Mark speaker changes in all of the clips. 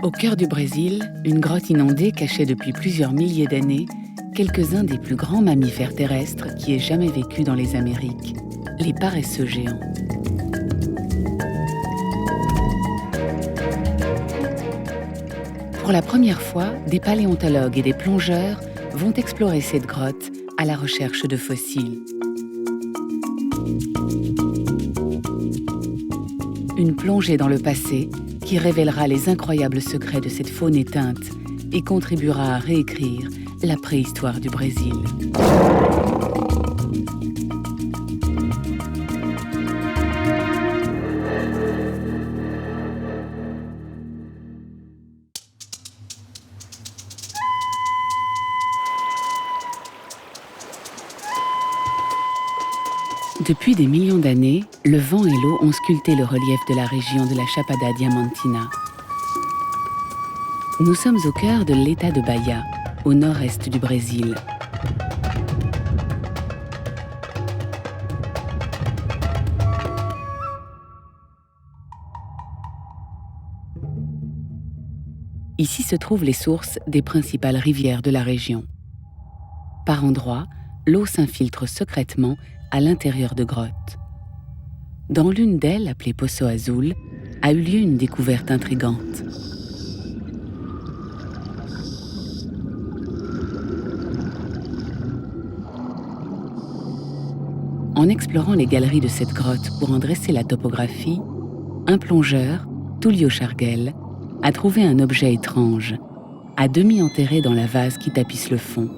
Speaker 1: Au cœur du Brésil, une grotte inondée cachait depuis plusieurs milliers d'années quelques-uns des plus grands mammifères terrestres qui aient jamais vécu dans les Amériques, les paresseux géants. Pour la première fois, des paléontologues et des plongeurs vont explorer cette grotte à la recherche de fossiles. Une plongée dans le passé qui révélera les incroyables secrets de cette faune éteinte et contribuera à réécrire la préhistoire du Brésil. Depuis des millions d'années, le vent et l'eau ont sculpté le relief de la région de la Chapada Diamantina. Nous sommes au cœur de l'État de Bahia, au nord-est du Brésil. Ici se trouvent les sources des principales rivières de la région. Par endroits, l'eau s'infiltre secrètement à l'intérieur de grottes. Dans l'une d'elles, appelée Poço Azul, a eu lieu une découverte intrigante. En explorant les galeries de cette grotte pour en dresser la topographie, un plongeur, Tullio Chargel, a trouvé un objet étrange, à demi enterré dans la vase qui tapisse le fond.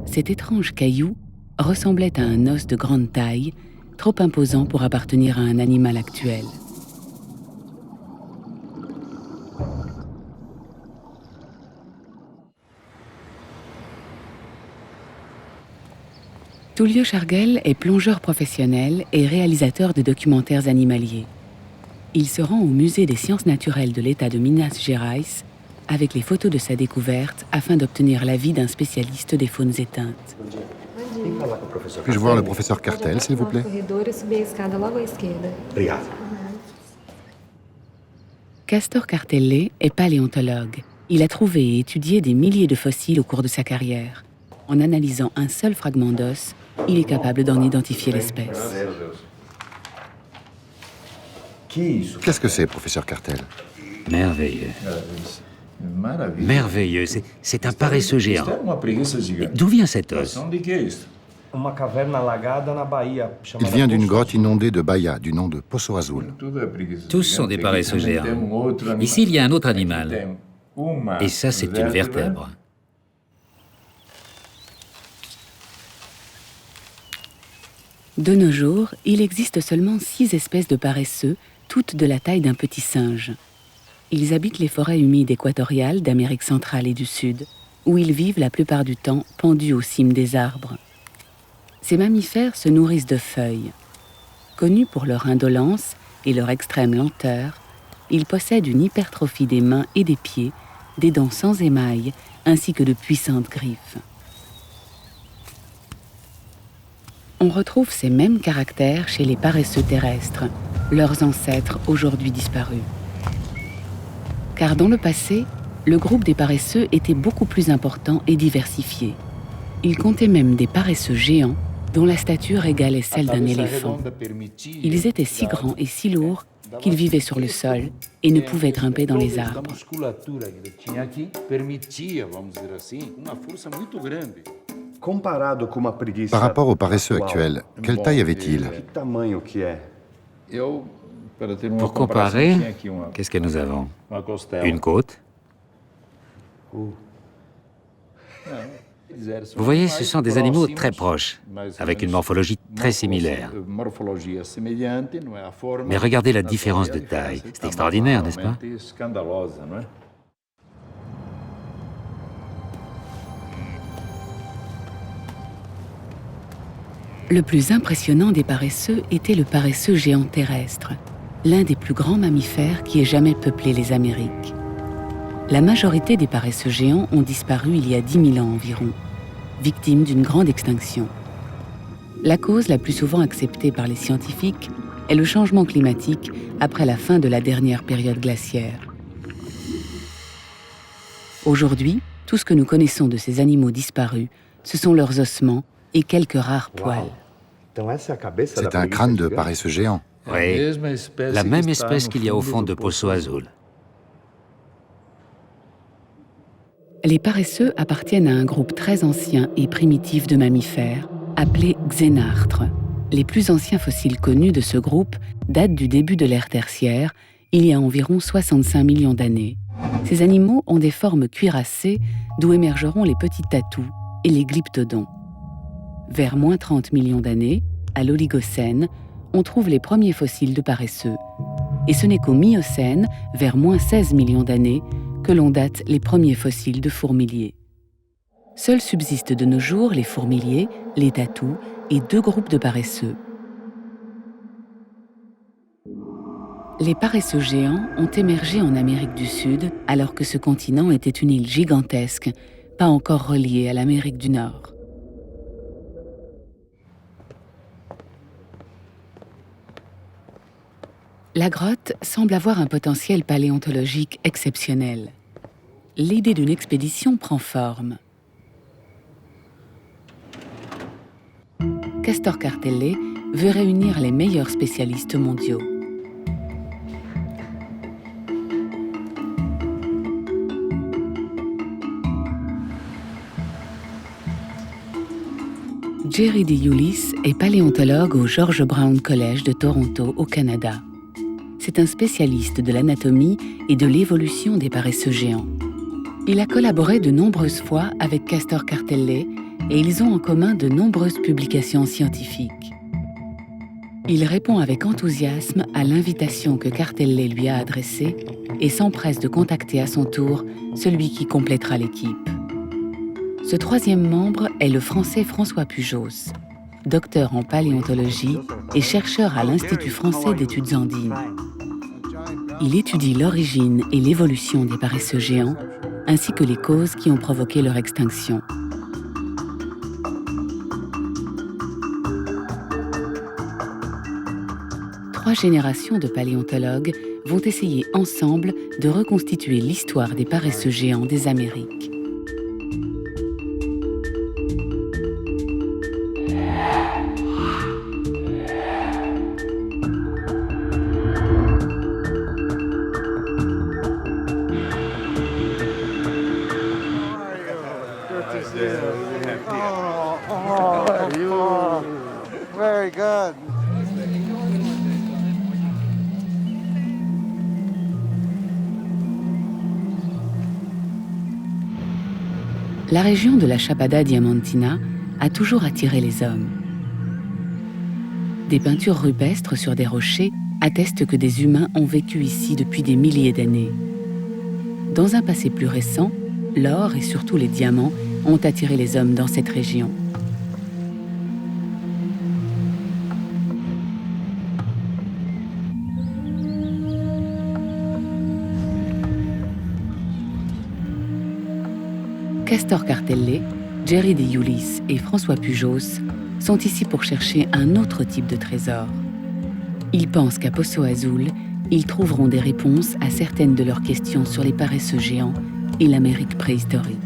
Speaker 1: Cet étrange caillou ressemblait à un os de grande taille, trop imposant pour appartenir à un animal actuel. Tullio Chargel est plongeur professionnel et réalisateur de documentaires animaliers. Il se rend au musée des sciences naturelles de l'État de Minas Gerais avec les photos de sa découverte afin d'obtenir l'avis d'un spécialiste des faunes éteintes.
Speaker 2: Puis-je voir le professeur Cartel, s'il vous plaît?
Speaker 1: Castor Cartelle est paléontologue. Il a trouvé et étudié des milliers de fossiles au cours de sa carrière. En analysant un seul fragment d'os, il est capable d'en identifier l'espèce.
Speaker 2: Qu'est-ce que c'est, professeur Cartel?
Speaker 3: Merveilleux. Merveilleux, c'est un paresseux géant. D'où vient cet os?
Speaker 2: Il vient d'une grotte inondée de Bahia, du nom de Poço Azul.
Speaker 3: Tous sont des paresseux géants. Ici, il y a un autre animal. Et ça, c'est une vertèbre.
Speaker 1: De nos jours, il existe seulement 6 espèces de paresseux, toutes de la taille d'un petit singe. Ils habitent les forêts humides équatoriales d'Amérique centrale et du Sud, où ils vivent la plupart du temps pendus aux cimes des arbres. Ces mammifères se nourrissent de feuilles. Connus pour leur indolence et leur extrême lenteur, ils possèdent une hypertrophie des mains et des pieds, des dents sans émail, ainsi que de puissantes griffes. On retrouve ces mêmes caractères chez les paresseux terrestres, leurs ancêtres aujourd'hui disparus. Car dans le passé, le groupe des paresseux était beaucoup plus important et diversifié. Il comptait même des paresseux géants dont la stature égalait celle d'un éléphant. Ils étaient si grands et si lourds qu'ils vivaient sur le sol et ne pouvaient grimper dans les arbres.
Speaker 2: Par rapport aux paresseux actuels, quelle taille avait-il?
Speaker 3: Pour comparer, qu'est-ce que nous avons? Une côte. Vous voyez, ce sont des animaux très proches, avec une morphologie très similaire. Mais regardez la différence de taille. C'est extraordinaire, n'est-ce pas?
Speaker 1: Le plus impressionnant des paresseux était le paresseux géant terrestre, l'un des plus grands mammifères qui ait jamais peuplé les Amériques. La majorité des paresseux géants ont disparu il y a 10 000 ans environ. victimes d'une grande extinction. La cause la plus souvent acceptée par les scientifiques est le changement climatique après la fin de la dernière période glaciaire. Aujourd'hui, tout ce que nous connaissons de ces animaux disparus, ce sont leurs ossements et quelques rares poils.
Speaker 2: C'est un crâne de paresseux géant.
Speaker 3: Oui, la même espèce qu'il y a au fond de Poço Azul.
Speaker 1: Les paresseux appartiennent à un groupe très ancien et primitif de mammifères, appelés xénartres. Les plus anciens fossiles connus de ce groupe datent du début de l'ère tertiaire, il y a environ 65 millions d'années. Ces animaux ont des formes cuirassées d'où émergeront les petits tatous et les glyptodons. Vers moins 30 millions d'années, à l'Oligocène, on trouve les premiers fossiles de paresseux. Et ce n'est qu'au Miocène, vers moins 16 millions d'années, que l'on date les premiers fossiles de fourmiliers. Seuls subsistent de nos jours les fourmiliers, les tatous et 2 groupes de paresseux. Les paresseux géants ont émergé en Amérique du Sud alors que ce continent était une île gigantesque, pas encore reliée à l'Amérique du Nord. La grotte semble avoir un potentiel paléontologique exceptionnel. L'idée d'une expédition prend forme. Castor Cartellé veut réunir les meilleurs spécialistes mondiaux. Jerry DeYulis est paléontologue au George Brown College de Toronto, au Canada. C'est un spécialiste de l'anatomie et de l'évolution des paresseux géants. Il a collaboré de nombreuses fois avec Castor Cartellé et ils ont en commun de nombreuses publications scientifiques. Il répond avec enthousiasme à l'invitation que Cartellé lui a adressée et s'empresse de contacter à son tour celui qui complétera l'équipe. Ce 3e membre est le Français François Pujos, docteur en paléontologie et chercheur à l'Institut français d'études andines. Il étudie l'origine et l'évolution des paresseux géants, ainsi que les causes qui ont provoqué leur extinction. Trois générations de paléontologues vont essayer ensemble de reconstituer l'histoire des paresseux géants des Amériques.
Speaker 4: Very good.
Speaker 1: La région de la Chapada Diamantina a toujours attiré les hommes. Des peintures rupestres sur des rochers attestent que des humains ont vécu ici depuis des milliers d'années. Dans un passé plus récent, l'or et surtout les diamants ont attiré les hommes dans cette région. Castor Cartellé, Jerry DeYulis et François Pujos sont ici pour chercher un autre type de trésor. Ils pensent qu'à Poço Azul, ils trouveront des réponses à certaines de leurs questions sur les paresseux géants et l'Amérique préhistorique.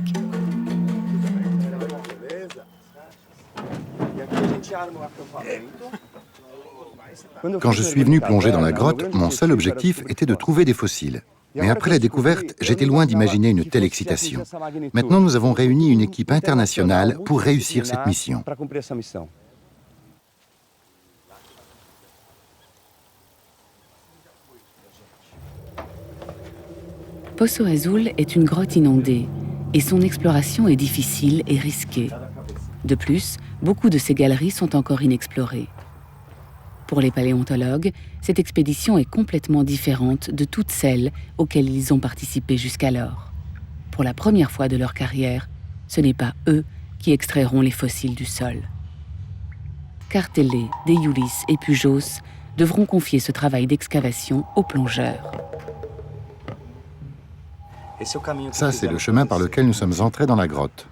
Speaker 2: Quand je suis venu plonger dans la grotte, mon seul objectif était de trouver des fossiles. Mais après la découverte, j'étais loin d'imaginer une telle excitation. Maintenant, nous avons réuni une équipe internationale pour réussir cette mission.
Speaker 1: Poço Azul est une grotte inondée et son exploration est difficile et risquée. De plus, beaucoup de ces galeries sont encore inexplorées. Pour les paléontologues, cette expédition est complètement différente de toutes celles auxquelles ils ont participé jusqu'alors. Pour la première fois de leur carrière, ce n'est pas eux qui extrairont les fossiles du sol. Cartellé, DeYulis et Pujos devront confier ce travail d'excavation aux plongeurs.
Speaker 2: Ça, c'est le chemin par lequel nous sommes entrés dans la grotte.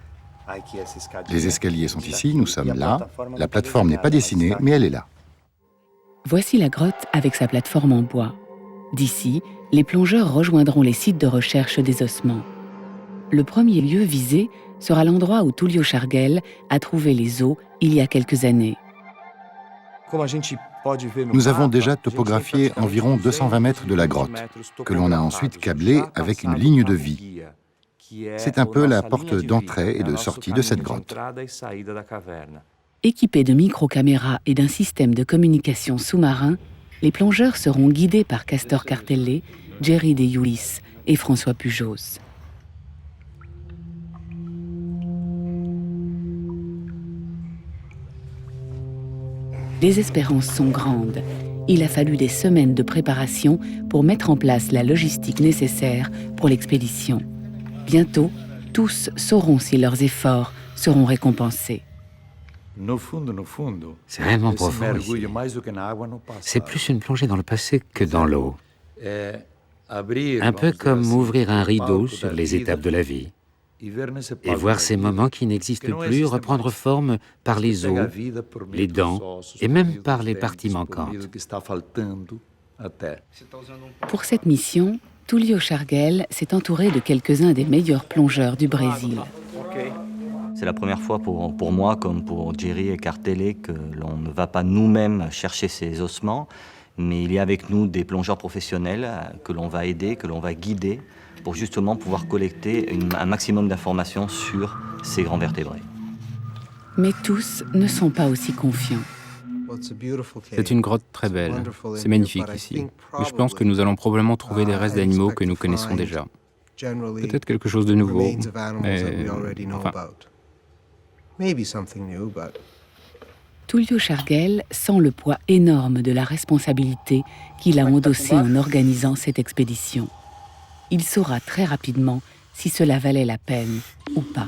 Speaker 2: Les escaliers sont ici, nous sommes là. La plateforme n'est pas dessinée, mais elle est là.
Speaker 1: Voici la grotte avec sa plateforme en bois. D'ici, les plongeurs rejoindront les sites de recherche des ossements. Le premier lieu visé sera l'endroit où Tullio Chargel a trouvé les os il y a quelques années.
Speaker 2: Nous avons déjà topographié environ 220 mètres de la grotte, que l'on a ensuite câblé avec une ligne de vie. C'est un peu la porte d'entrée et de sortie de cette grotte.
Speaker 1: Équipés de micro-caméras et d'un système de communication sous-marin, les plongeurs seront guidés par Castor Cartellé, Jerry De Iulis et François Pujos. Les espérances sont grandes. Il a fallu des semaines de préparation pour mettre en place la logistique nécessaire pour l'expédition. Bientôt, tous sauront si leurs efforts seront récompensés.
Speaker 3: C'est réellement profond ici. C'est plus une plongée dans le passé que dans l'eau. Un peu comme ouvrir un rideau sur les étapes de la vie et voir ces moments qui n'existent plus reprendre forme par les os, les dents et même par les parties manquantes.
Speaker 1: Pour cette mission, Tullio Chargel s'est entouré de quelques-uns des meilleurs plongeurs du Brésil.
Speaker 4: C'est la première fois pour moi, comme pour Jerry et Cartellé, que l'on ne va pas nous-mêmes chercher ces ossements, mais il y a avec nous des plongeurs professionnels que l'on va aider, que l'on va guider, pour justement pouvoir collecter un maximum d'informations sur ces grands vertébrés.
Speaker 1: Mais tous ne sont pas aussi confiants.
Speaker 5: C'est une grotte très belle. C'est magnifique ici. Mais je pense que nous allons probablement trouver des restes d'animaux que nous connaissons déjà. Peut-être quelque chose de nouveau, mais enfin...
Speaker 1: Tullio Chargel sent le poids énorme de la responsabilité qu'il a endossée en organisant cette expédition. Il saura très rapidement si cela valait la peine ou pas.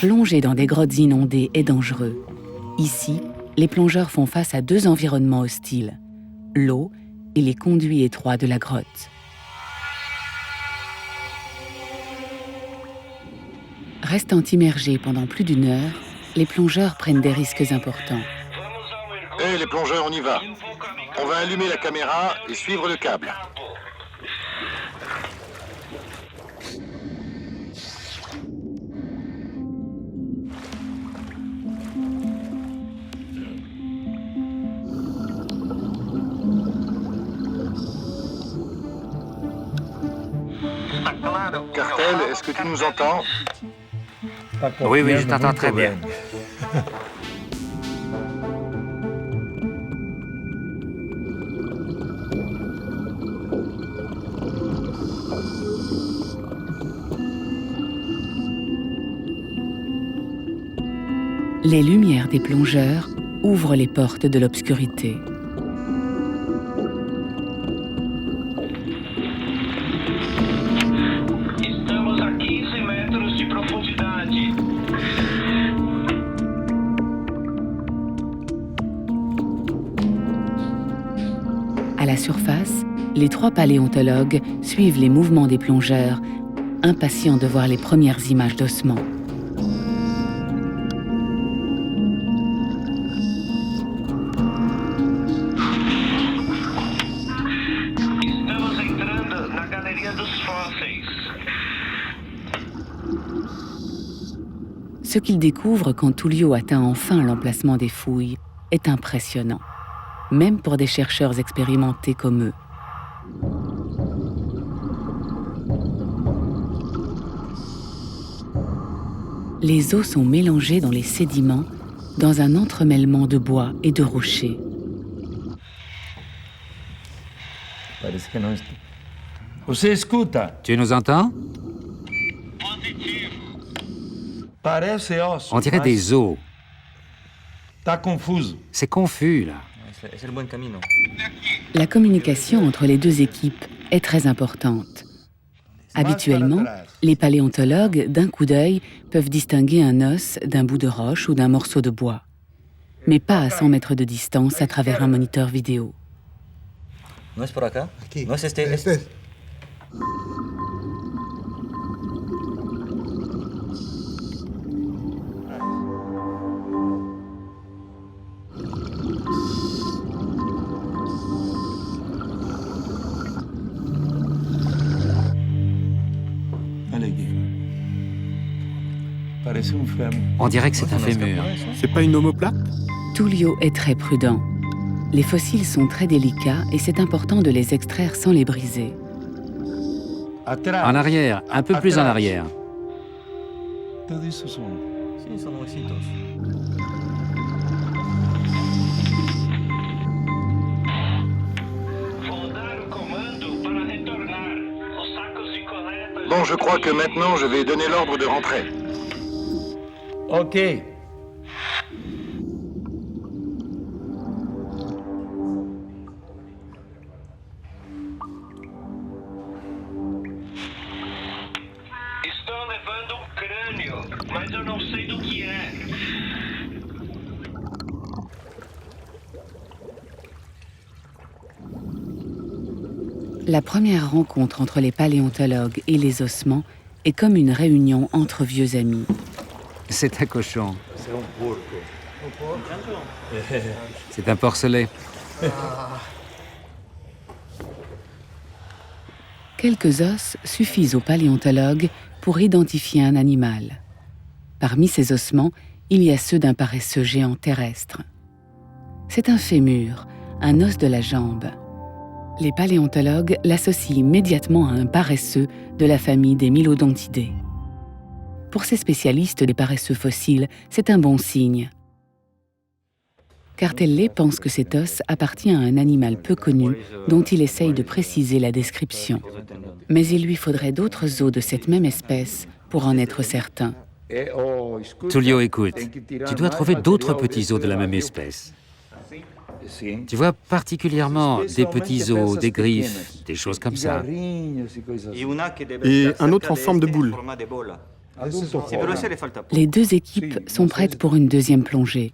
Speaker 1: Plonger dans des grottes inondées est dangereux. Ici, les plongeurs font face à deux environnements hostiles, l'eau et les conduits étroits de la grotte. Restant immergés pendant plus d'une heure, les plongeurs prennent des risques importants.
Speaker 2: Hé, les plongeurs, on y va. On va allumer la caméra et suivre le câble. Cartel, est-ce que tu nous entends?
Speaker 3: Oui, je t'entends très bien.
Speaker 1: Les lumières des plongeurs ouvrent les portes de l'obscurité.
Speaker 6: Estamos a 15 metros de profundidade.
Speaker 1: À la surface, les trois paléontologues suivent les mouvements des plongeurs, impatients de voir les premières images d'ossements.
Speaker 6: Estamos entrando na galeria dos fósseis.
Speaker 1: Ce qu'ils découvrent quand Tullio atteint enfin l'emplacement des fouilles est impressionnant, même pour des chercheurs expérimentés comme eux. Les os sont mélangés dans les sédiments, dans un entremêlement de bois et de rochers.
Speaker 7: Você escuta?
Speaker 3: Tu nous entends?
Speaker 7: Parece ossos.
Speaker 3: On dirait des os.
Speaker 7: Tá confuso.
Speaker 3: C'est confus, là.
Speaker 4: C'est le bon camino.
Speaker 1: La communication entre les deux équipes est très importante. Habituellement, les paléontologues, d'un coup d'œil, peuvent distinguer un os d'un bout de roche ou d'un morceau de bois, mais pas à 100 mètres de distance à travers un moniteur vidéo.
Speaker 4: No es por acá? No es este.
Speaker 3: On dirait que c'est un fémur.
Speaker 8: C'est pas une omoplate?
Speaker 1: Tullio est très prudent. Les fossiles sont très délicats et c'est important de les extraire sans les briser.
Speaker 3: En arrière, un peu plus en arrière.
Speaker 4: Sim, são ossitos.
Speaker 6: Vou dar o comando para retornar. Os sacos de coleta.
Speaker 2: Bon, je crois que maintenant je vais donner l'ordre de rentrer.
Speaker 7: Ok.
Speaker 6: Estou levando um crânio, mas eu não sei do que é.
Speaker 1: La première rencontre entre les paléontologues et les ossements est comme une réunion entre vieux amis.
Speaker 3: C'est un cochon. C'est un porcelet.
Speaker 1: Quelques os suffisent aux paléontologues pour identifier un animal. Parmi ces ossements, il y a ceux d'un paresseux géant terrestre. C'est un fémur, un os de la jambe. Les paléontologues l'associent immédiatement à un paresseux de la famille des Mylodontidae. Pour ces spécialistes des paresseux fossiles, c'est un bon signe. Cartellé pense que cet os appartient à un animal peu connu dont il essaye de préciser la description. Mais il lui faudrait d'autres os de cette même espèce pour en être certain.
Speaker 3: Tullio, écoute, tu dois trouver d'autres petits os de la même espèce. Tu vois particulièrement des petits os, des griffes, des choses comme ça.
Speaker 8: Et un autre en forme de boule.
Speaker 1: Les deux équipes sont prêtes pour une deuxième plongée.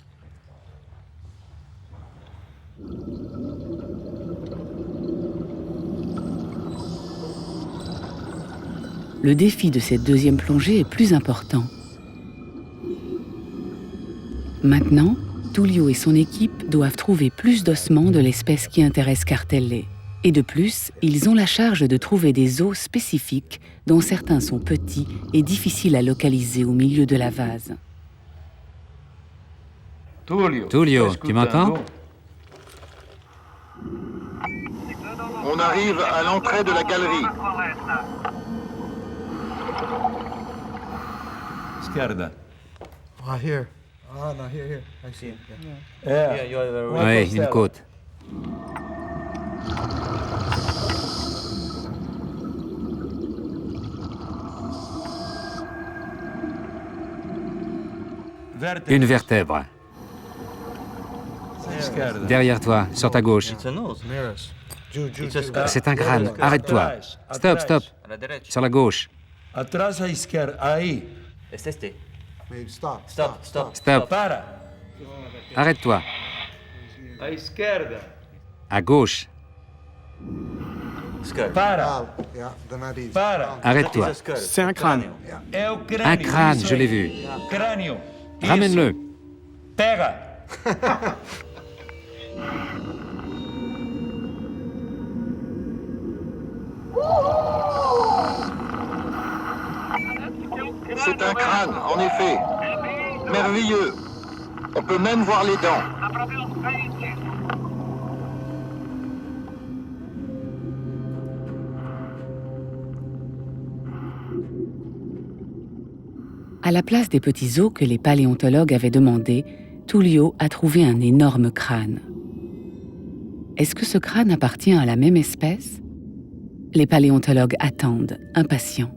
Speaker 1: Le défi de cette deuxième plongée est plus important. Maintenant, Tullio et son équipe doivent trouver plus d'ossements de l'espèce qui intéresse Cartellé. Et de plus, ils ont la charge de trouver des os spécifiques dont certains sont petits et difficiles à localiser au milieu de la vase.
Speaker 3: Tullio, tu m'entends?
Speaker 2: On arrive à l'entrée de la galerie.
Speaker 7: Esquerda.
Speaker 9: Ah, here. Ah, no, here. I see.
Speaker 3: Oui, une côte. Une vertèbre.
Speaker 7: Esquerda.
Speaker 3: Derrière toi, sur ta gauche.
Speaker 4: It's a nose.
Speaker 3: C'est un crâne. Arrête-toi. Stop, stop.
Speaker 4: À la direita.
Speaker 3: Sur la gauche.
Speaker 7: Atrás à esquerda. Aí.
Speaker 4: Este.
Speaker 9: Maybe stop.
Speaker 4: Stop.
Speaker 3: Stop.
Speaker 7: Para.
Speaker 3: Arrête-toi.
Speaker 7: À esquerda.
Speaker 3: À gauche.
Speaker 4: Skull.
Speaker 7: Para.
Speaker 9: Yeah, the nariz.
Speaker 7: Para.
Speaker 3: Arrête-toi.
Speaker 8: C'est un crâne.
Speaker 7: É o crânio.
Speaker 3: Un crâne,
Speaker 7: isso
Speaker 3: je l'ai
Speaker 7: aí.
Speaker 3: vu.
Speaker 7: Crânio.
Speaker 3: Ramène-le.
Speaker 7: Isso. Pega.
Speaker 2: C'est un crâne, en effet. Merveilleux. On peut même voir les dents.
Speaker 1: À la place des petits os que les paléontologues avaient demandé, Tullio a trouvé un énorme crâne. Est-ce que ce crâne appartient à la même espèce? Les paléontologues attendent, impatients.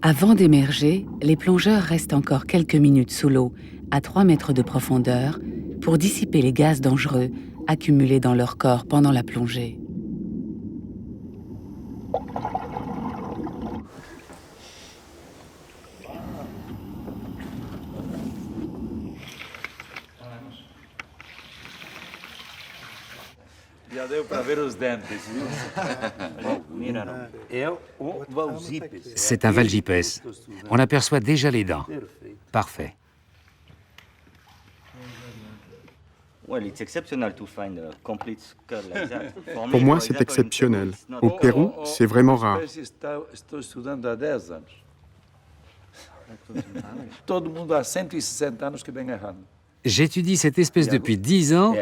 Speaker 1: Avant d'émerger, les plongeurs restent encore quelques minutes sous l'eau, à 3 mètres de profondeur, pour dissiper les gaz dangereux accumulés dans leur corps pendant la plongée.
Speaker 7: Já deu para ver os dentes, viu?
Speaker 3: C'est un Valgipes. On aperçoit déjà les dents. Parfait.
Speaker 8: Pour moi, c'est exceptionnel. Au Pérou, c'est vraiment rare.
Speaker 7: Estou estudando há 10 anos. Todo mundo há 160 anos que vem errando.
Speaker 3: J'étudie cette espèce depuis 10 ans,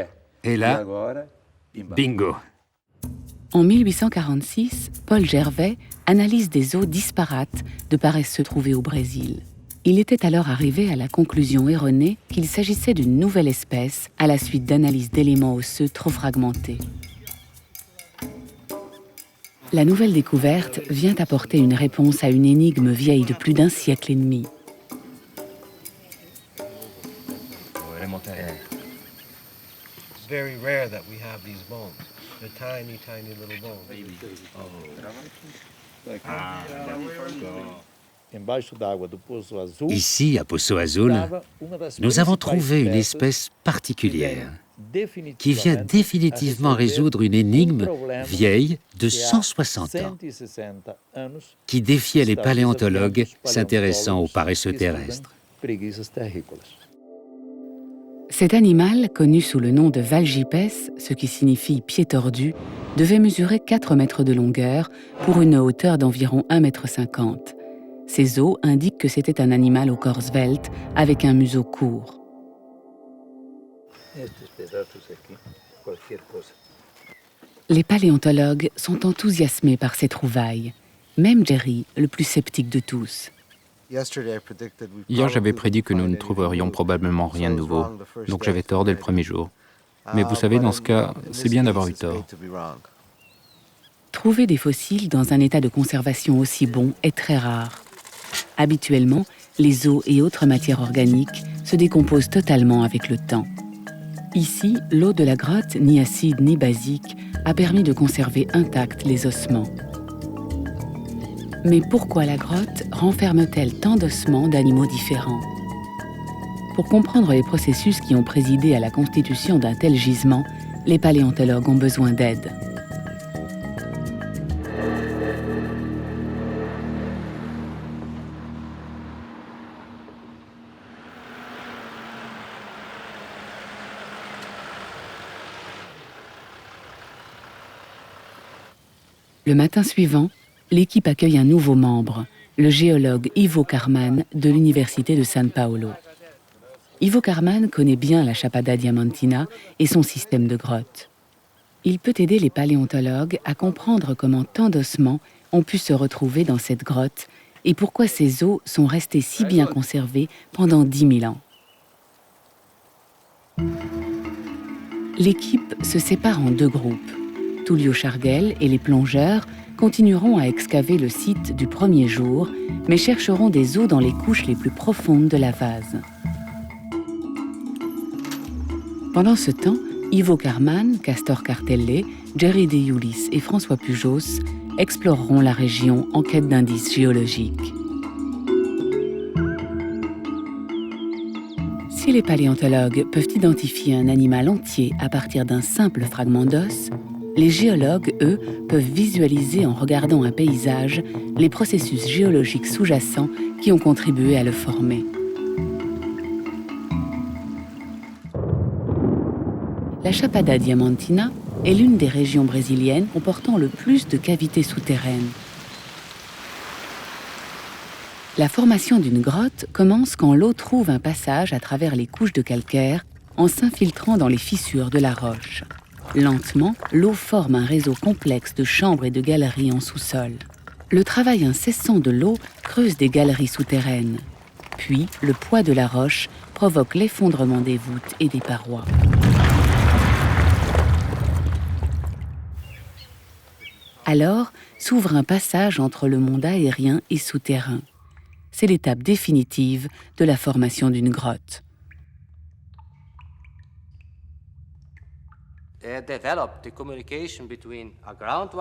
Speaker 3: et
Speaker 7: E
Speaker 3: là,
Speaker 7: agora,
Speaker 3: bingo.
Speaker 1: En 1846, Paul Gervais analyse des os disparates de paresseux trouvés au Brésil. Il était alors arrivé à la conclusion erronée qu'il s'agissait d'une nouvelle espèce à la suite d'analyses d'éléments osseux trop fragmentés. La nouvelle découverte vient apporter une réponse à une énigme vieille de plus d'un siècle et demi.
Speaker 9: It's very rare that we have these bones. They're tiny, tiny little bones.
Speaker 7: embaixo d'água do Poço Azul,
Speaker 3: Ici, à Poço Azul, nous avons trouvé une espèce particulière qui vient définitivement résoudre une énigme vieille de 160 ans, qui défiait les paléontologues s'intéressant aux paresseux terrestres.
Speaker 1: Cet animal, connu sous le nom de Valgipes, ce qui signifie pied tordu, devait mesurer 4 mètres de longueur pour une hauteur d'environ 1,50 m. Ses os indiquent que c'était un animal au corps svelte avec un museau court. Les paléontologues sont enthousiasmés par ces trouvailles, même Jerry, le plus sceptique de tous.
Speaker 5: Hier, j'avais prédit que nous ne trouverions probablement rien de nouveau, donc j'avais tort dès le premier jour. Mais vous savez, dans ce cas, c'est bien d'avoir eu tort.
Speaker 1: Trouver des fossiles dans un état de conservation aussi bon est très rare. Habituellement, les os et autres matières organiques se décomposent totalement avec le temps. Ici, l'eau de la grotte, ni acide ni basique, a permis de conserver intacts les ossements. Mais pourquoi la grotte renferme-t-elle tant d'ossements d'animaux différents? Pour comprendre les processus qui ont présidé à la constitution d'un tel gisement, les paléontologues ont besoin d'aide. Le matin suivant, l'équipe accueille un nouveau membre, le géologue Ivo Carman de l'Université de San Paolo. Ivo Carman connaît bien la Chapada Diamantina et son système de grottes. Il peut aider les paléontologues à comprendre comment tant d'ossements ont pu se retrouver dans cette grotte et pourquoi ces os sont restés si bien conservés pendant 10 000 ans. L'équipe se sépare en 2 groupes. Tullio Chargel et les plongeurs continueront à excaver le site du premier jour, mais chercheront des os dans les couches les plus profondes de la vase. Pendant ce temps, Ivo Carman, Castor Cartelle, Jerry De Iulis et François Pujos exploreront la région en quête d'indices géologiques. Si les paléontologues peuvent identifier un animal entier à partir d'un simple fragment d'os, les géologues, eux, peuvent visualiser en regardant un paysage les processus géologiques sous-jacents qui ont contribué à le former. La Chapada Diamantina est l'une des régions brésiliennes comportant le plus de cavités souterraines. La formation d'une grotte commence quand l'eau trouve un passage à travers les couches de calcaire en s'infiltrant dans les fissures de la roche. Lentement, l'eau forme un réseau complexe de chambres et de galeries en sous-sol. Le travail incessant de l'eau creuse des galeries souterraines. Puis, le poids de la roche provoque l'effondrement des voûtes et des parois. Alors, s'ouvre un passage entre le monde aérien et souterrain. C'est l'étape définitive de la formation d'une grotte.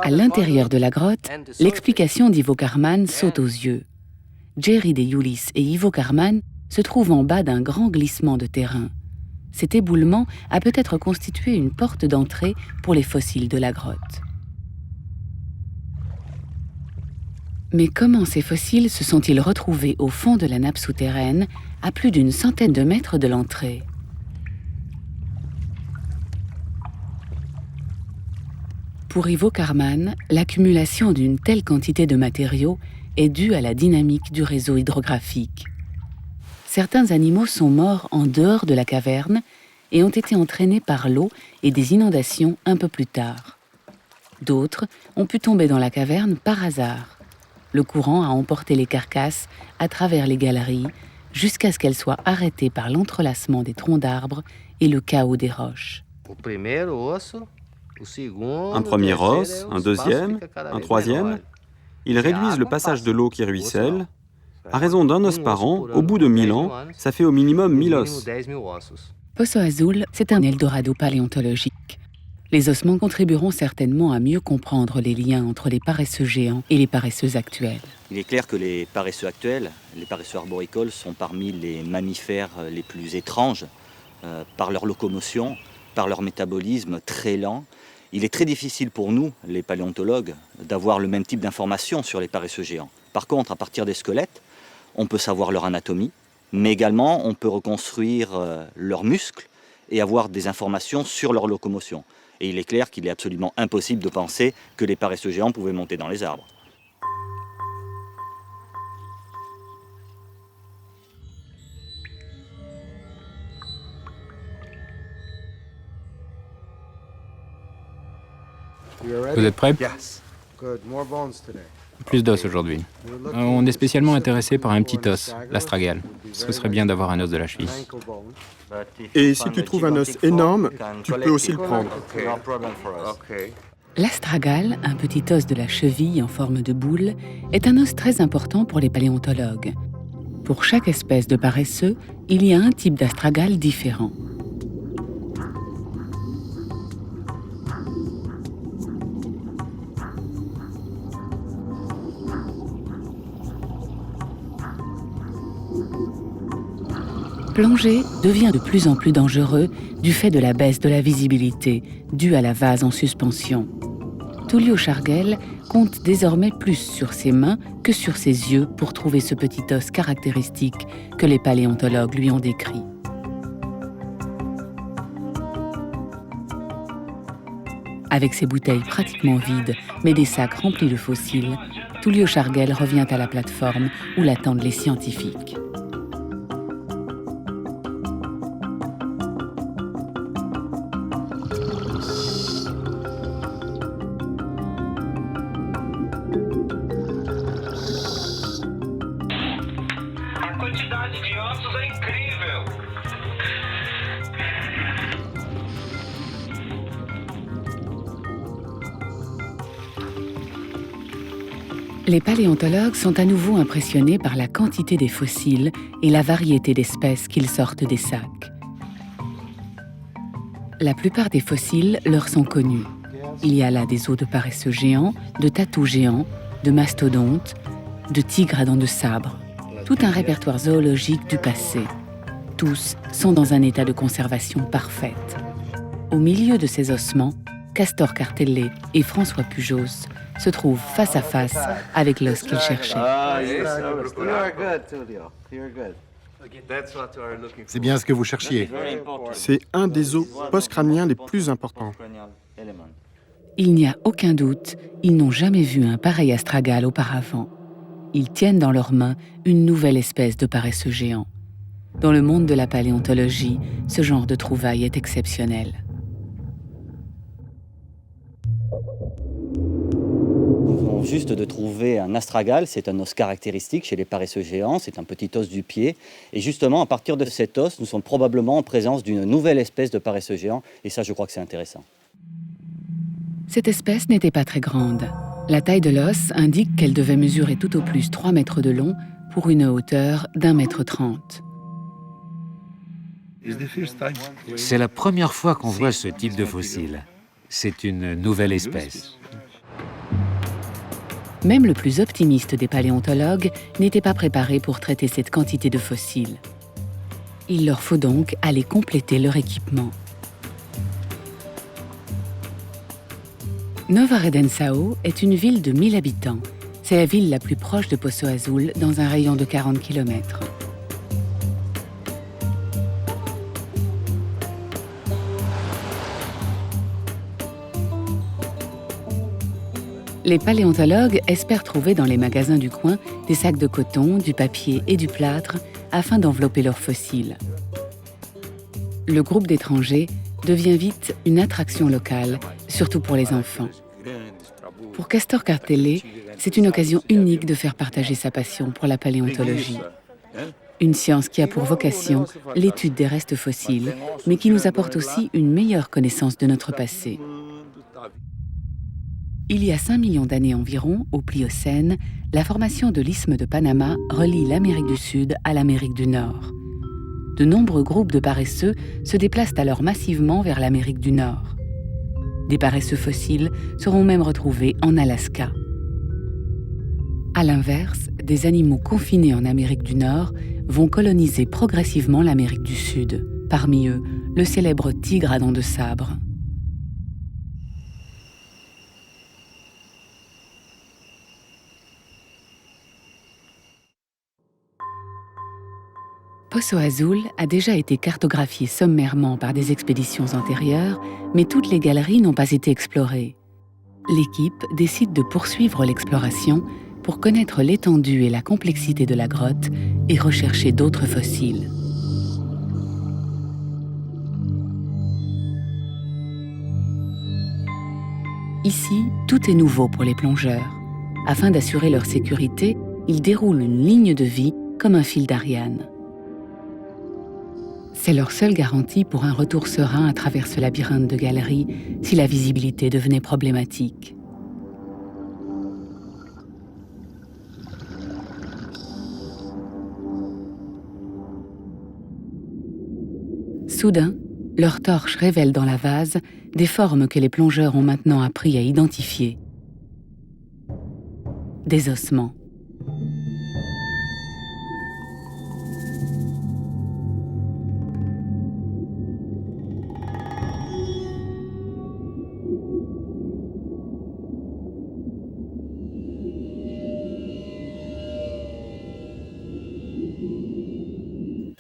Speaker 1: À l'intérieur de la grotte, l'explication d'Ivo Carman saute aux yeux. Jerry De Iulis et Ivo Carman se trouvent en bas d'un grand glissement de terrain. Cet éboulement a peut-être constitué une porte d'entrée pour les fossiles de la grotte. Mais comment ces fossiles se sont-ils retrouvés au fond de la nappe souterraine, à plus d'une centaine de mètres de l'entrée? Pour Ivo Carman, l'accumulation d'une telle quantité de matériaux est due à la dynamique du réseau hydrographique. Certains animaux sont morts en dehors de la caverne et ont été entraînés par l'eau et des inondations un peu plus tard. D'autres ont pu tomber dans la caverne par hasard. Le courant a emporté les carcasses à travers les galeries jusqu'à ce qu'elles soient arrêtées par l'entrelacement des troncs d'arbres et le chaos des roches.
Speaker 10: Un premier os, un deuxième, un troisième. Ils réduisent le passage de l'eau qui ruisselle. À raison d'un os par an, au bout de 1000 ans, ça fait au minimum 1000 os.
Speaker 1: Poço Azul, c'est un Eldorado paléontologique. Les ossements contribueront certainement à mieux comprendre les liens entre les paresseux géants et les paresseux actuels.
Speaker 4: Il est clair que les paresseux actuels, les paresseux arboricoles, sont parmi les mammifères les plus étranges par leur locomotion, par leur métabolisme très lent. Il est très difficile pour nous, les paléontologues, d'avoir le même type d'informations sur les paresseux géants. Par contre, à partir des squelettes, on peut savoir leur anatomie, mais également on peut reconstruire leurs muscles et avoir des informations sur leur locomotion. Et il est clair qu'il est absolument impossible de penser que les paresseux géants pouvaient monter dans les arbres.
Speaker 5: Vous êtes prêts? Plus d'os aujourd'hui. On est spécialement intéressé par un petit os, l'astragale. Ce serait bien d'avoir un os de la cheville.
Speaker 8: Et si tu trouves un os énorme, tu peux aussi le prendre.
Speaker 1: L'astragale, un petit os de la cheville en forme de boule, est un os très important pour les paléontologues. Pour chaque espèce de paresseux, il y a un type d'astragale différent. Plonger devient de plus en plus dangereux du fait de la baisse de la visibilité due à la vase en suspension. Tullio Chargel compte désormais plus sur ses mains que sur ses yeux pour trouver ce petit os caractéristique que les paléontologues lui ont décrit. Avec ses bouteilles pratiquement vides, mais des sacs remplis de fossiles, Tullio Chargel revient à la plateforme où l'attendent les scientifiques. Les paléontologues sont à nouveau impressionnés par la quantité des fossiles et la variété d'espèces qu'ils sortent des sacs. La plupart des fossiles leur sont connus. Il y a là des os de paresseux géants, de tatous géants, de mastodontes, de tigres à dents de sabre. Tout un répertoire zoologique du passé. Tous sont dans un état de conservation parfaite. Au milieu de ces ossements, Castor Cartellé et François Pujos se trouvent face à face avec l'os qu'ils cherchaient.
Speaker 2: C'est bien ce que vous cherchiez.
Speaker 8: C'est un des os post-crâniens les plus importants.
Speaker 1: Il n'y a aucun doute, ils n'ont jamais vu un pareil astragale auparavant. Ils tiennent dans leurs mains une nouvelle espèce de paresseux géant. Dans le monde de la paléontologie, ce genre de trouvaille est exceptionnel.
Speaker 4: Nous venons juste de trouver un astragale, c'est un os caractéristique chez les paresseux géants, c'est un petit os du pied. Et justement, à partir de cet os, nous sommes probablement en présence d'une nouvelle espèce de paresseux géant, et ça, je crois que c'est intéressant.
Speaker 1: Cette espèce n'était pas très grande. La taille de l'os indique qu'elle devait mesurer tout au plus 3 mètres de long pour une hauteur d'1,30 mètre.
Speaker 3: C'est la première fois qu'on voit ce type de fossile. C'est une nouvelle espèce.
Speaker 1: Même le plus optimiste des paléontologues n'était pas préparé pour traiter cette quantité de fossiles. Il leur faut donc aller compléter leur équipement. Nova Redensao est une ville de 1000 habitants. C'est la ville la plus proche de Poço Azul dans un rayon de 40 km. Les paléontologues espèrent trouver dans les magasins du coin des sacs de coton, du papier et du plâtre afin d'envelopper leurs fossiles. Le groupe d'étrangers devient vite une attraction locale, surtout pour les enfants. Pour Castor Cartellé, c'est une occasion unique de faire partager sa passion pour la paléontologie. Une science qui a pour vocation l'étude des restes fossiles, mais qui nous apporte aussi une meilleure connaissance de notre passé. Il y a 5 millions d'années environ, au Pliocène, la formation de l'isthme de Panama relie l'Amérique du Sud à l'Amérique du Nord. De nombreux groupes de paresseux se déplacent alors massivement vers l'Amérique du Nord. Des paresseux fossiles seront même retrouvés en Alaska. À l'inverse, des animaux confinés en Amérique du Nord vont coloniser progressivement l'Amérique du Sud, parmi eux le célèbre tigre à dents de sabre. Poço Azul a déjà été cartographié sommairement par des expéditions antérieures, mais toutes les galeries n'ont pas été explorées. L'équipe décide de poursuivre l'exploration pour connaître l'étendue et la complexité de la grotte et rechercher d'autres fossiles. Ici, tout est nouveau pour les plongeurs. Afin d'assurer leur sécurité, ils déroulent une ligne de vie comme un fil d'Ariane. C'est leur seule garantie pour un retour serein à travers ce labyrinthe de galeries si la visibilité devenait problématique. Soudain, leur torche révèle dans la vase des formes que les plongeurs ont maintenant appris à identifier. Des ossements.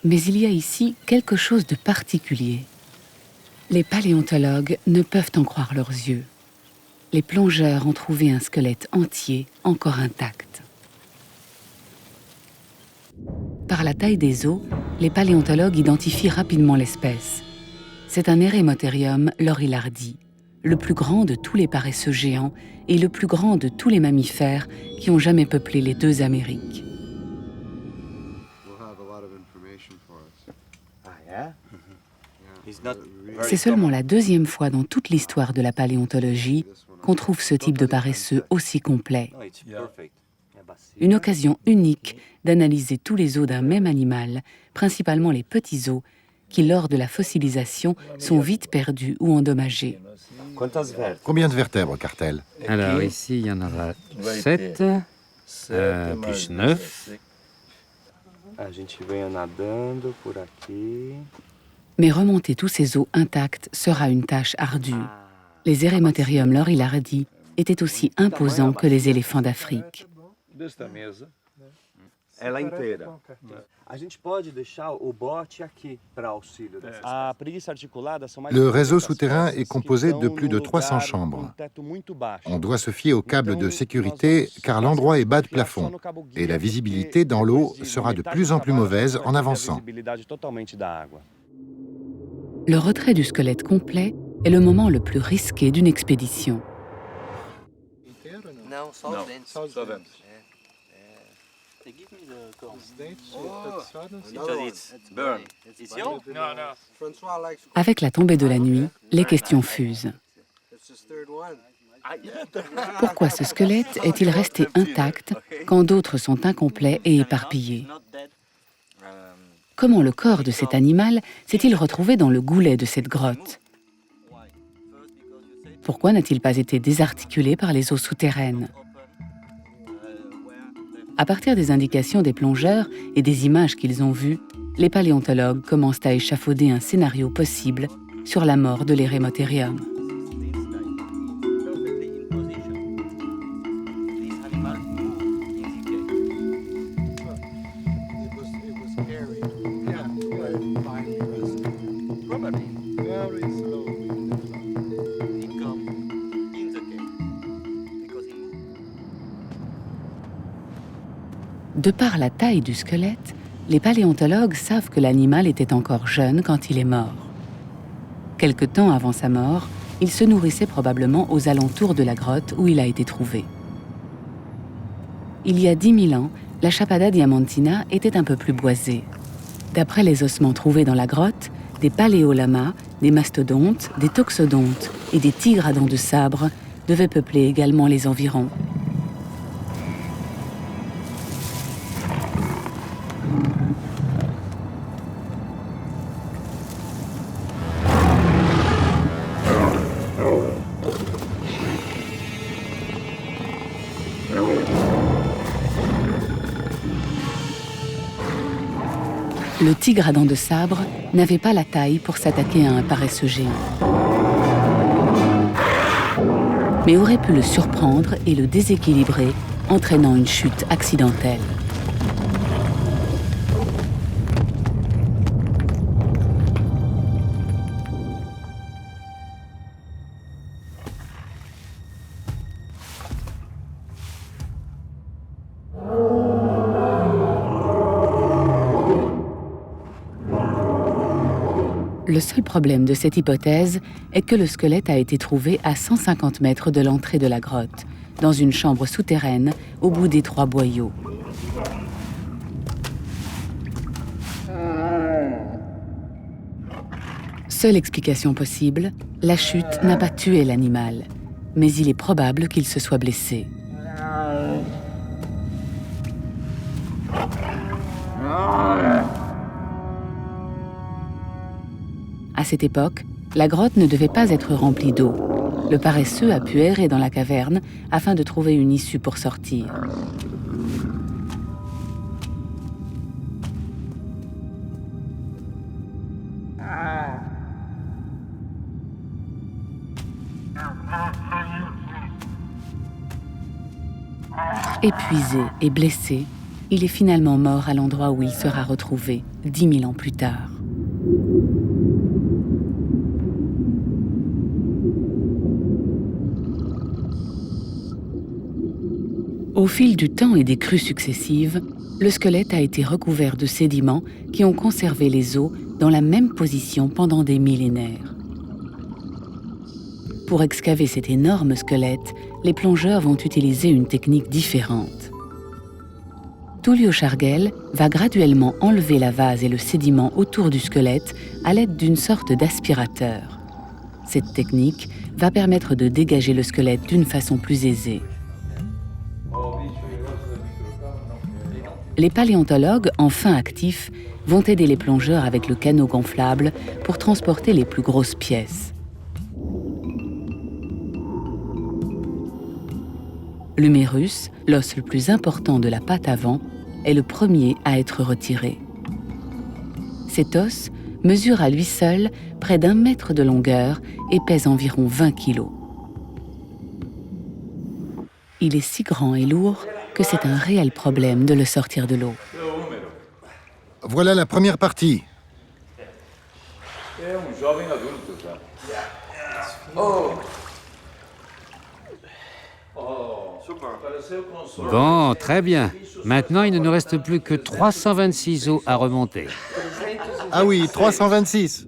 Speaker 1: Mais il y a ici quelque chose de particulier. Les paléontologues ne peuvent en croire leurs yeux. Les plongeurs ont trouvé un squelette entier, encore intact. Par la taille des os, les paléontologues identifient rapidement l'espèce. C'est un Eremotherium lorilardi, le plus grand de tous les paresseux géants et le plus grand de tous les mammifères qui ont jamais peuplé les deux Amériques. C'est seulement la deuxième fois dans toute l'histoire de la paléontologie qu'on trouve ce type de paresseux aussi complet. Une occasion unique d'analyser tous les os d'un même animal, principalement les petits os, qui, lors de la fossilisation, sont vite perdus ou endommagés.
Speaker 2: Combien de vertèbres, Cartel?
Speaker 3: Alors ici, il y en aura 7, plus 9.
Speaker 1: Mais remonter tous ces os intacts sera une tâche ardue. Les Eremotherium lorilardi étaient aussi imposants que les éléphants d'Afrique.
Speaker 2: Le réseau souterrain est composé de plus de 300 chambres. On doit se fier aux câbles de sécurité car l'endroit est bas de plafond et la visibilité dans l'eau sera de plus en plus mauvaise en avançant.
Speaker 1: Le retrait du squelette complet est le moment le plus risqué d'une expédition. Avec la tombée de la nuit, les questions fusent. Pourquoi ce squelette est-il resté intact quand d'autres sont incomplets et éparpillés? Comment le corps de cet animal s'est-il retrouvé dans le goulet de cette grotte? Pourquoi n'a-t-il pas été désarticulé par les eaux souterraines? À partir des indications des plongeurs et des images qu'ils ont vues, les paléontologues commencent à échafauder un scénario possible sur la mort de l'Eremotherium. De par la taille du squelette, les paléontologues savent que l'animal était encore jeune quand il est mort. Quelque temps avant sa mort, il se nourrissait probablement aux alentours de la grotte où il a été trouvé. Il y a 10 000 ans, la Chapada diamantina était un peu plus boisée. D'après les ossements trouvés dans la grotte, des paléolamas, des mastodontes, des toxodontes et des tigres à dents de sabre devaient peupler également les environs. Le tigre à dents de sabre n'avait pas la taille pour s'attaquer à un paresseux géant, mais aurait pu le surprendre et le déséquilibrer, entraînant une chute accidentelle. Le seul problème de cette hypothèse est que le squelette a été trouvé à 150 mètres de l'entrée de la grotte, dans une chambre souterraine au bout d'étroits boyaux. Seule explication possible, la chute n'a pas tué l'animal, mais il est probable qu'il se soit blessé. À cette époque, la grotte ne devait pas être remplie d'eau. Le paresseux a pu errer dans la caverne afin de trouver une issue pour sortir. Épuisé et blessé, il est finalement mort à l'endroit où il sera retrouvé 10 000 ans plus tard. Au fil du temps et des crues successives, le squelette a été recouvert de sédiments qui ont conservé les os dans la même position pendant des millénaires. Pour excaver cet énorme squelette, les plongeurs vont utiliser une technique différente. Tullio Chargel va graduellement enlever la vase et le sédiment autour du squelette à l'aide d'une sorte d'aspirateur. Cette technique va permettre de dégager le squelette d'une façon plus aisée. Les paléontologues, enfin actifs, vont aider les plongeurs avec le canot gonflable pour transporter les plus grosses pièces. L'humérus, l'os le plus important de la patte avant, est le premier à être retiré. Cet os mesure à lui seul près d'1 mètre de longueur et pèse environ 20 kilos. Il est si grand et lourd que c'est un réel problème de le sortir de l'eau.
Speaker 2: Voilà la première partie.
Speaker 3: Bon, très bien. Maintenant, il ne nous reste plus que 326 os à remonter.
Speaker 2: Ah oui, 326.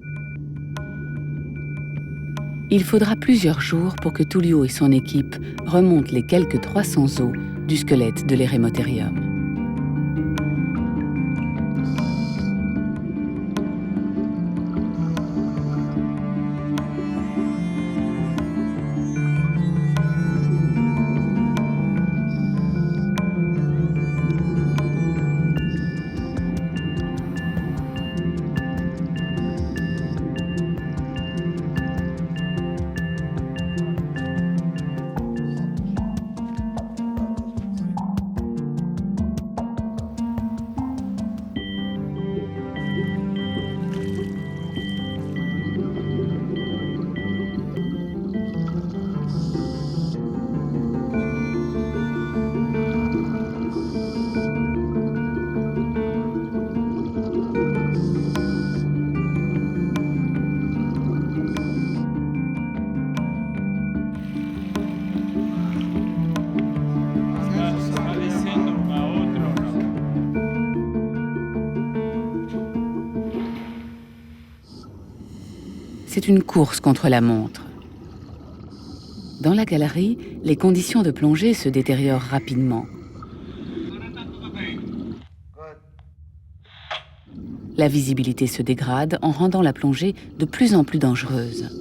Speaker 1: Il faudra plusieurs jours pour que Tullio et son équipe remontent les quelques 300 os du squelette de l'Eremotherium. c'est une course contre la montre. Dans la galerie, les conditions de plongée se détériorent rapidement. La visibilité se dégrade en rendant la plongée de plus en plus dangereuse.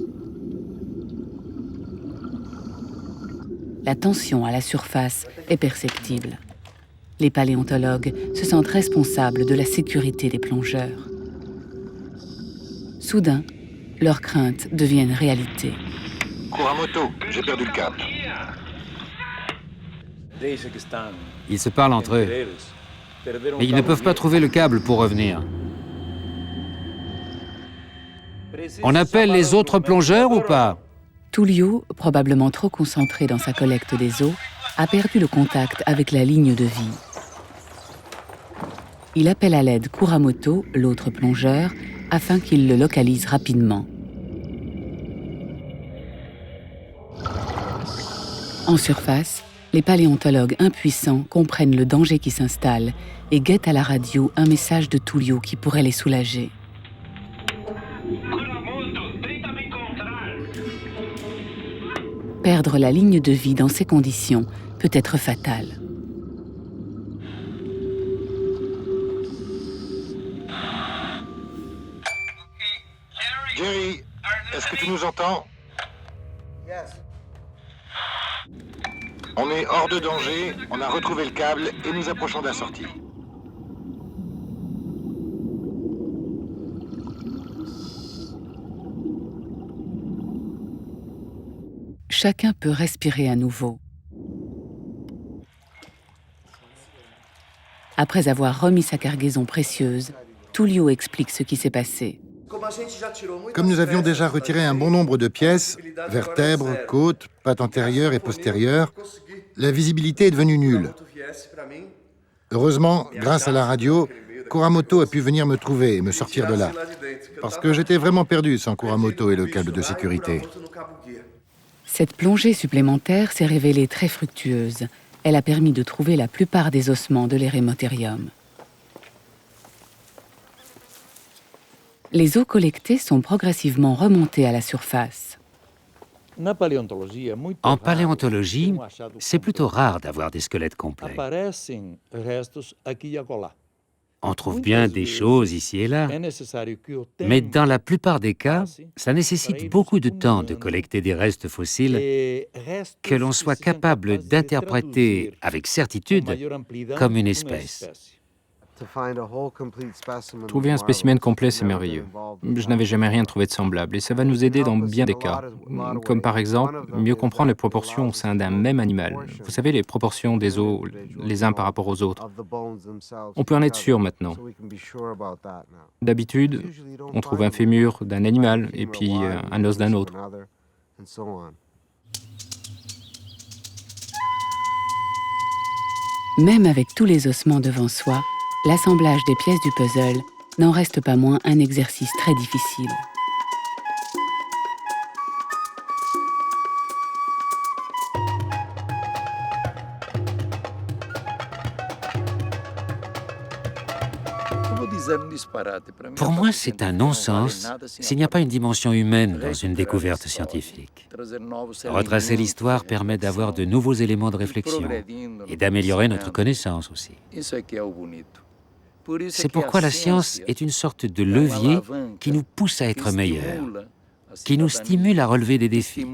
Speaker 1: La tension à la surface est perceptible. Les paléontologues se sentent responsables de la sécurité des plongeurs. Soudain, leurs craintes deviennent réalité.
Speaker 2: Kuramoto, j'ai perdu le câble.
Speaker 3: Ils se parlent entre eux, mais ils ne peuvent pas trouver le câble pour revenir. On appelle les autres plongeurs ou pas?
Speaker 1: Tullio, probablement trop concentré dans sa collecte des eaux, a perdu le contact avec la ligne de vie. Il appelle à l'aide Kuramoto, l'autre plongeur, afin qu'il le localise rapidement. En surface, les paléontologues impuissants comprennent le danger qui s'installe et guettent à la radio un message de Tullio qui pourrait les soulager. Perdre la ligne de vie dans ces conditions peut être fatal.
Speaker 2: Jerry, est-ce que tu nous entends? On est hors de danger, on a retrouvé le câble et nous approchons de la sortie.
Speaker 1: Chacun peut respirer à nouveau. Après avoir remis sa cargaison précieuse, Tullio explique ce qui s'est passé.
Speaker 2: Comme nous avions déjà retiré un bon nombre de pièces, vertèbres, côtes, pattes antérieures et postérieures, la visibilité est devenue nulle. Heureusement, grâce à la radio, Kuramoto a pu venir me trouver et me sortir de là. Parce que j'étais vraiment perdu sans Kuramoto et le câble de sécurité.
Speaker 1: Cette plongée supplémentaire s'est révélée très fructueuse. Elle a permis de trouver la plupart des ossements de l'Eremotherium. Les eaux collectées sont progressivement remontées à la surface.
Speaker 3: En paléontologie, c'est plutôt rare d'avoir des squelettes complets. On trouve bien des choses ici et là, mais dans la plupart des cas, ça nécessite beaucoup de temps de collecter des restes fossiles que l'on soit capable d'interpréter avec certitude comme une espèce.
Speaker 5: Trouver un spécimen complet, c'est merveilleux. Je n'avais jamais rien trouvé de semblable et ça va nous aider dans bien des cas. Comme par exemple, mieux comprendre les proportions au sein d'un même animal. Vous savez, les proportions des os les uns par rapport aux autres. On peut en être sûr maintenant. D'habitude, on trouve un fémur d'un animal et puis un os d'un autre.
Speaker 1: Même avec tous les ossements devant soi, l'assemblage des pièces du puzzle n'en reste pas moins un exercice très difficile.
Speaker 3: Pour moi, c'est un non-sens s'il n'y a pas une dimension humaine dans une découverte scientifique. Retracer l'histoire permet d'avoir de nouveaux éléments de réflexion et d'améliorer notre connaissance aussi. C'est pourquoi la science est une sorte de levier qui nous pousse à être meilleurs, qui nous stimule à relever des défis.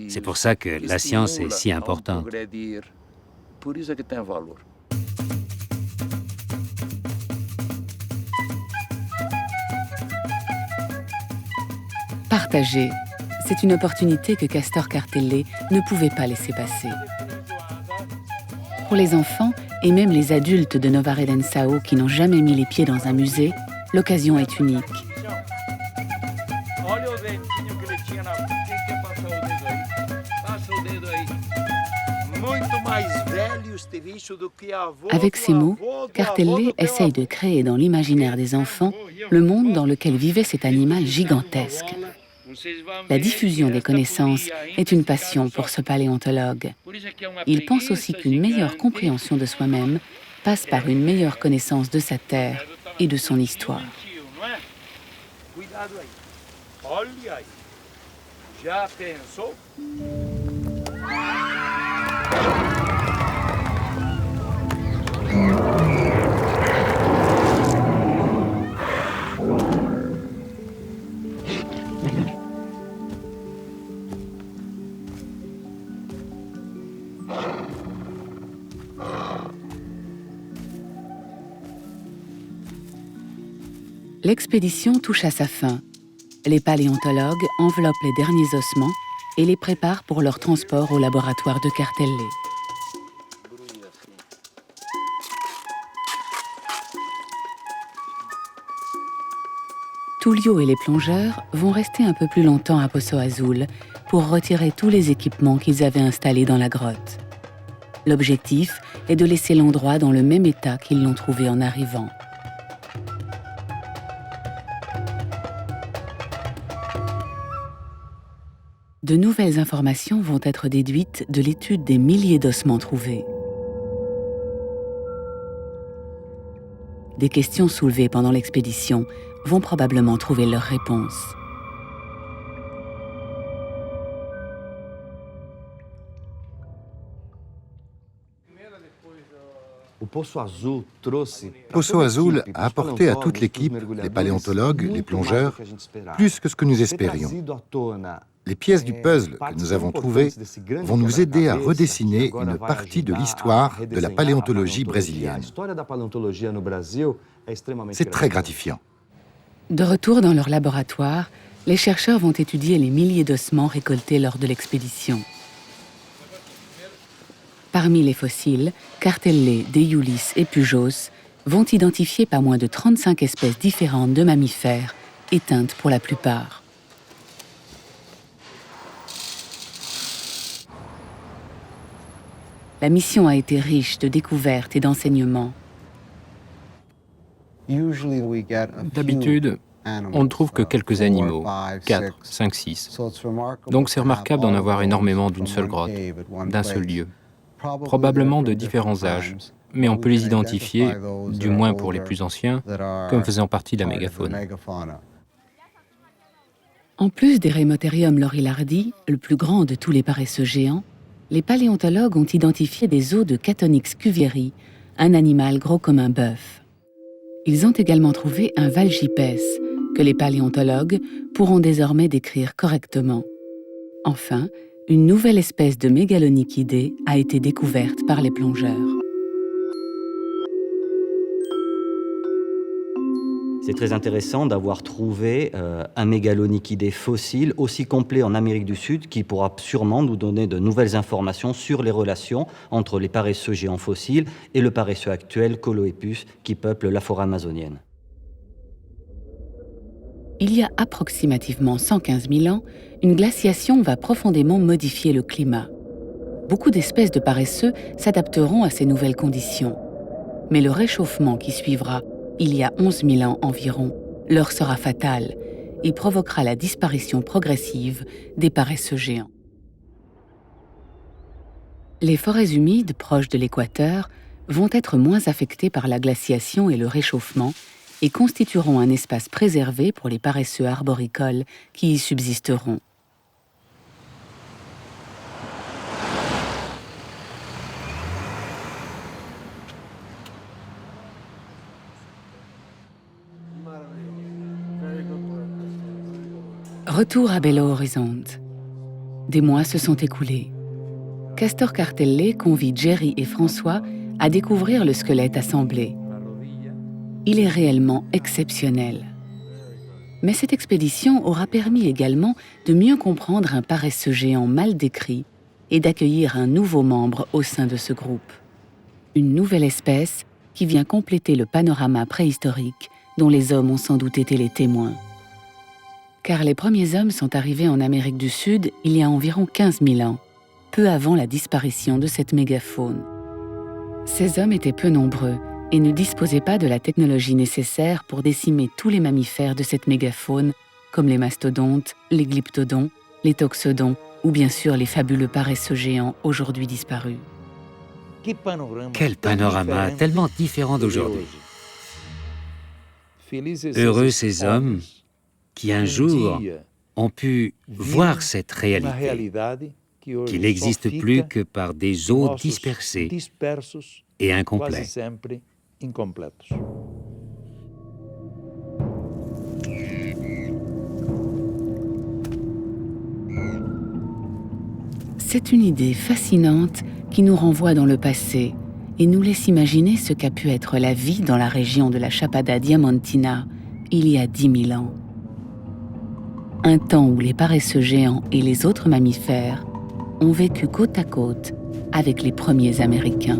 Speaker 3: C'est pour ça que la science est si importante.
Speaker 1: Partager, c'est une opportunité que Castor Cartellé ne pouvait pas laisser passer. Pour les enfants et même les adultes de Nova Redensao qui n'ont jamais mis les pieds dans un musée, l'occasion est unique. Avec ces mots, Cartellé essaye de créer dans l'imaginaire des enfants le monde dans lequel vivait cet animal gigantesque. La diffusion des connaissances est une passion pour ce paléontologue. Il pense aussi qu'une meilleure compréhension de soi-même passe par une meilleure connaissance de sa terre et de son histoire.
Speaker 7: Olha aí. Já pensou?
Speaker 1: L'expédition touche à sa fin. Les paléontologues enveloppent les derniers ossements et les préparent pour leur transport au laboratoire de Cartelle. Tullio et les plongeurs vont rester un peu plus longtemps à Poço Azul pour retirer tous les équipements qu'ils avaient installés dans la grotte. L'objectif est de laisser l'endroit dans le même état qu'ils l'ont trouvé en arrivant. De nouvelles informations vont être déduites de l'étude des milliers d'ossements trouvés. Des questions soulevées pendant l'expédition vont probablement trouver leur réponse.
Speaker 2: Poço Azul a apporté à toute l'équipe, les paléontologues, les plongeurs, plus que ce que nous espérions. Les pièces du puzzle que nous avons trouvées vont nous aider à redessiner une partie de l'histoire de la paléontologie brésilienne. C'est très gratifiant.
Speaker 1: De retour dans leur laboratoire, les chercheurs vont étudier les milliers d'ossements récoltés lors de l'expédition. Parmi les fossiles, Cartelle, Deiulis et Pujos vont identifier pas moins de 35 espèces différentes de mammifères, éteintes pour la plupart. La mission a été riche de découvertes et d'enseignements.
Speaker 5: D'habitude, on ne trouve que quelques animaux, 4, 5, 6. Donc c'est remarquable d'en avoir énormément d'une seule grotte, d'un seul lieu. Probablement de différents âges, mais on peut les identifier, du moins pour les plus anciens, comme faisant partie de la mégafaune.
Speaker 1: En plus des Remotherium lorilardi, le plus grand de tous les paresseux géants, les paléontologues ont identifié des os de Catonix cuvieri, un animal gros comme un bœuf. Ils ont également trouvé un Valgipes, que les paléontologues pourront désormais décrire correctement. Enfin, une nouvelle espèce de mégalonychidés a été découverte par les plongeurs.
Speaker 4: C'est très intéressant d'avoir trouvé un mégalonychidé fossile aussi complet en Amérique du Sud qui pourra sûrement nous donner de nouvelles informations sur les relations entre les paresseux géants fossiles et le paresseux actuel Coloepus qui peuple la forêt amazonienne.
Speaker 1: Il y a approximativement 115 000 ans, une glaciation va profondément modifier le climat. Beaucoup d'espèces de paresseux s'adapteront à ces nouvelles conditions. Mais le réchauffement qui suivra, il y a 11 000 ans environ, leur sera fatal et provoquera la disparition progressive des paresseux géants. Les forêts humides proches de l'équateur vont être moins affectées par la glaciation et le réchauffement et constitueront un espace préservé pour les paresseux arboricoles qui y subsisteront. Retour à Belo Horizonte. Des mois se sont écoulés. Castor Cartelle convie Jerry et François à découvrir le squelette assemblé. Il est réellement exceptionnel. Mais cette expédition aura permis également de mieux comprendre un paresseux géant mal décrit et d'accueillir un nouveau membre au sein de ce groupe. Une nouvelle espèce qui vient compléter le panorama préhistorique dont les hommes ont sans doute été les témoins. Car les premiers hommes sont arrivés en Amérique du Sud il y a environ 15 000 ans, peu avant la disparition de cette mégafaune. Ces hommes étaient peu nombreux et ne disposaient pas de la technologie nécessaire pour décimer tous les mammifères de cette mégafaune, comme les mastodontes, les glyptodons, les toxodons ou bien sûr les fabuleux paresseux géants aujourd'hui disparus.
Speaker 3: Quel panorama tellement différent d'aujourd'hui. Heureux ces hommes qui un jour ont pu voir cette réalité, qui n'existe plus que par des os dispersés et incomplets.
Speaker 1: C'est une idée fascinante qui nous renvoie dans le passé et nous laisse imaginer ce qu'a pu être la vie dans la région de la Chapada Diamantina il y a 10 000 ans. Un temps où les paresseux géants et les autres mammifères ont vécu côte à côte avec les premiers Américains.